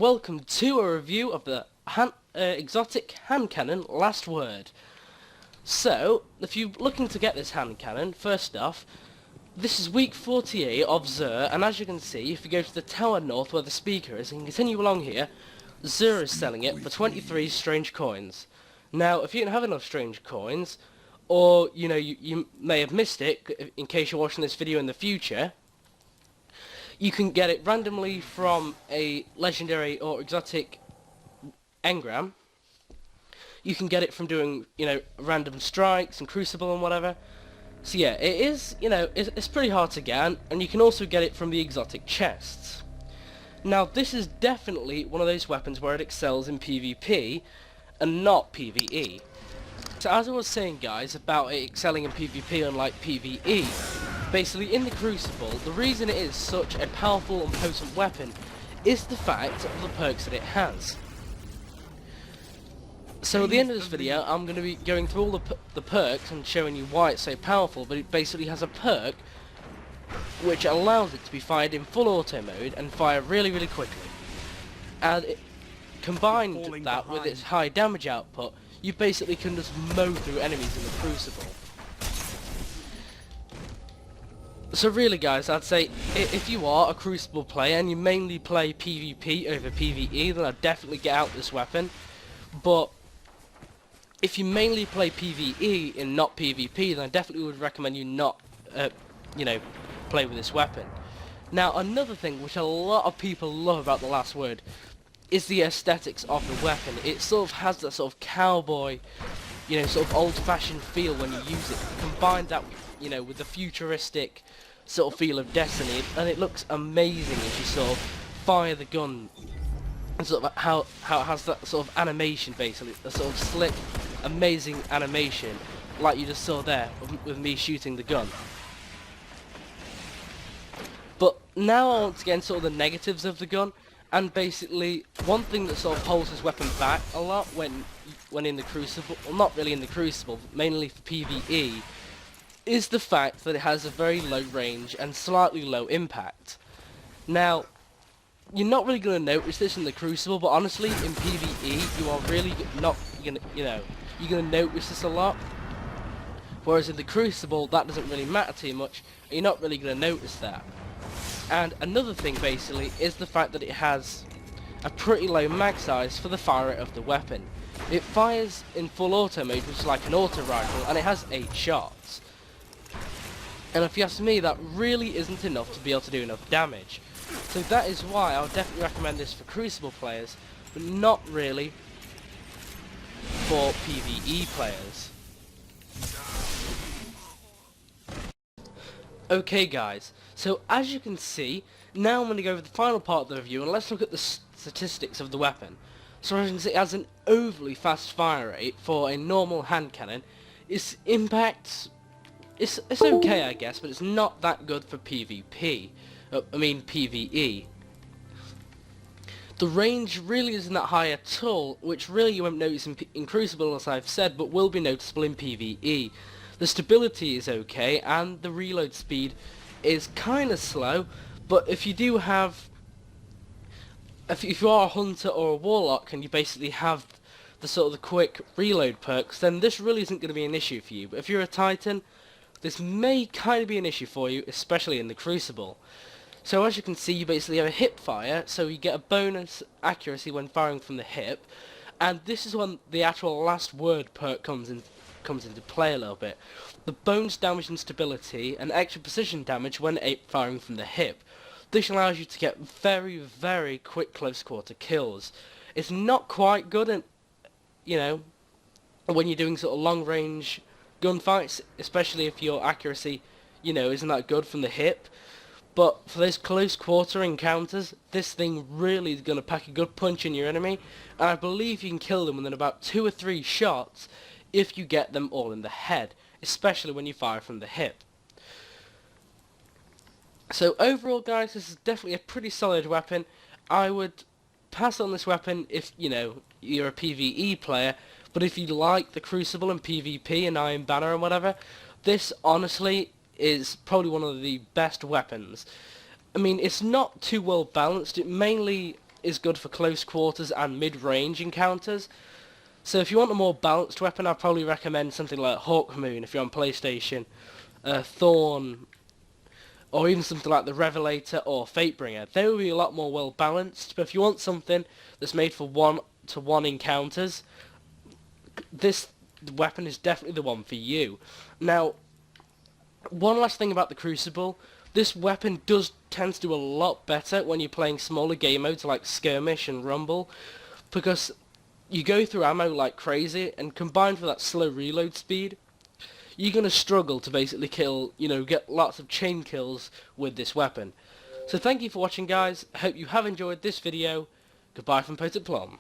welcome to a review of the exotic hand cannon Last Word. So, if you're looking to get this hand cannon, first off, this is week 48 of Zur, and as you can see, if you go to the tower north where the speaker is and continue along here, Zur is selling it for 23 strange coins. Now, if you don't have enough strange coins, or you may have missed it in case you're watching this video in the future, you can get it randomly from a legendary or exotic engram. You can get it from doing, random strikes and crucible and whatever. So yeah, it is, it's pretty hard to get, and you can also get it from the exotic chests. Now, this is definitely one of those weapons where it excels in PvP and not PvE. So as I was saying, guys, about it excelling in PvP unlike PvE, basically in the Crucible, the reason it is such a powerful and potent weapon is the fact of the perks that it has. So at the end of this video, I'm going to be going through all the perks and showing you why it's so powerful, but it basically has a perk which allows it to be fired in full auto mode and fire really, really quickly. And it, combined that with its high damage output, you basically can just mow through enemies in the Crucible. So really, guys, I'd say if you are a Crucible player and you mainly play PvP over PvE, then I'd definitely get out this weapon. But if you mainly play PvE and not PvP, then I definitely would recommend you not, play with this weapon. Now, another thing which a lot of people love about the Last Word is the aesthetics of the weapon. It sort of has that sort of cowboy, sort of old-fashioned feel when you use it. Combine that, with the futuristic sort of feel of Destiny, and it looks amazing as you sort of fire the gun. And sort of how it has that sort of animation, basically, a sort of slick, amazing animation, like you just saw there with me shooting the gun. But now I want to get into sort of the negatives of the gun. And basically, one thing that sort of holds this weapon back a lot when in the Crucible, well, not really in the Crucible, mainly for PvE, is the fact that it has a very low range and slightly low impact. Now, you're not really going to notice this in the Crucible, but honestly, in PvE, you are really not going to, you're going to notice this a lot. Whereas in the Crucible, that doesn't really matter too much, and you're not really going to notice that. And another thing basically is the fact that it has a pretty low mag size for the fire rate of the weapon. It fires in full auto mode, which is like an auto rifle, and it has 8 shots. And if you ask me, that really isn't enough to be able to do enough damage. So that is why I would definitely recommend this for Crucible players, but not really for PvE players. Okay, guys, so as you can see, now I'm going to go over the final part of the review, and let's look at the statistics of the weapon. So as you can see, it has an overly fast fire rate for a normal hand cannon. Its impact, it's okay, I guess, but it's not that good for PvP. PvE. The range really isn't that high at all, which really you won't notice in Crucible, as I've said, but will be noticeable in PvE. The stability is okay, and the reload speed is kind of slow, but if you do have, if you are a hunter or a warlock and you basically have the sort of the quick reload perks, then this really isn't going to be an issue for you. But if you're a Titan, this may kind of be an issue for you, especially in the Crucible. So as you can see, you basically have a hip fire, so you get a bonus accuracy when firing from the hip, and this is when the actual Last Word perk comes into play a little bit. The bonus damage and stability and extra precision damage when firing from the hip. This allows you to get very, very quick close quarter kills. It's not quite good at, when you're doing sort of long range gunfights, especially if your accuracy, isn't that good from the hip. But for those close quarter encounters, this thing really is going to pack a good punch in your enemy, and I believe you can kill them within about 2 or 3 shots if you get them all in the head, especially when you fire from the hip. So overall, guys, this is definitely a pretty solid weapon. I would pass on this weapon if, you're a PvE player, but if you like the Crucible and PvP and Iron Banner and whatever, this honestly is probably one of the best weapons. I mean, it's not too well balanced. It mainly is good for close quarters and mid-range encounters. So if you want a more balanced weapon, I'd probably recommend something like Hawkmoon if you're on PlayStation, Thorn, or even something like the Revelator or Fatebringer. They will be a lot more well balanced, but if you want something that's made for one-to-one encounters, this weapon is definitely the one for you. Now, one last thing about the Crucible, this weapon does tend to do a lot better when you're playing smaller game modes like Skirmish and Rumble, because you go through ammo like crazy, and combined with that slow reload speed, you're going to struggle to basically kill, get lots of chain kills with this weapon. So thank you for watching, guys. I hope you have enjoyed this video. Goodbye from Potent Plum.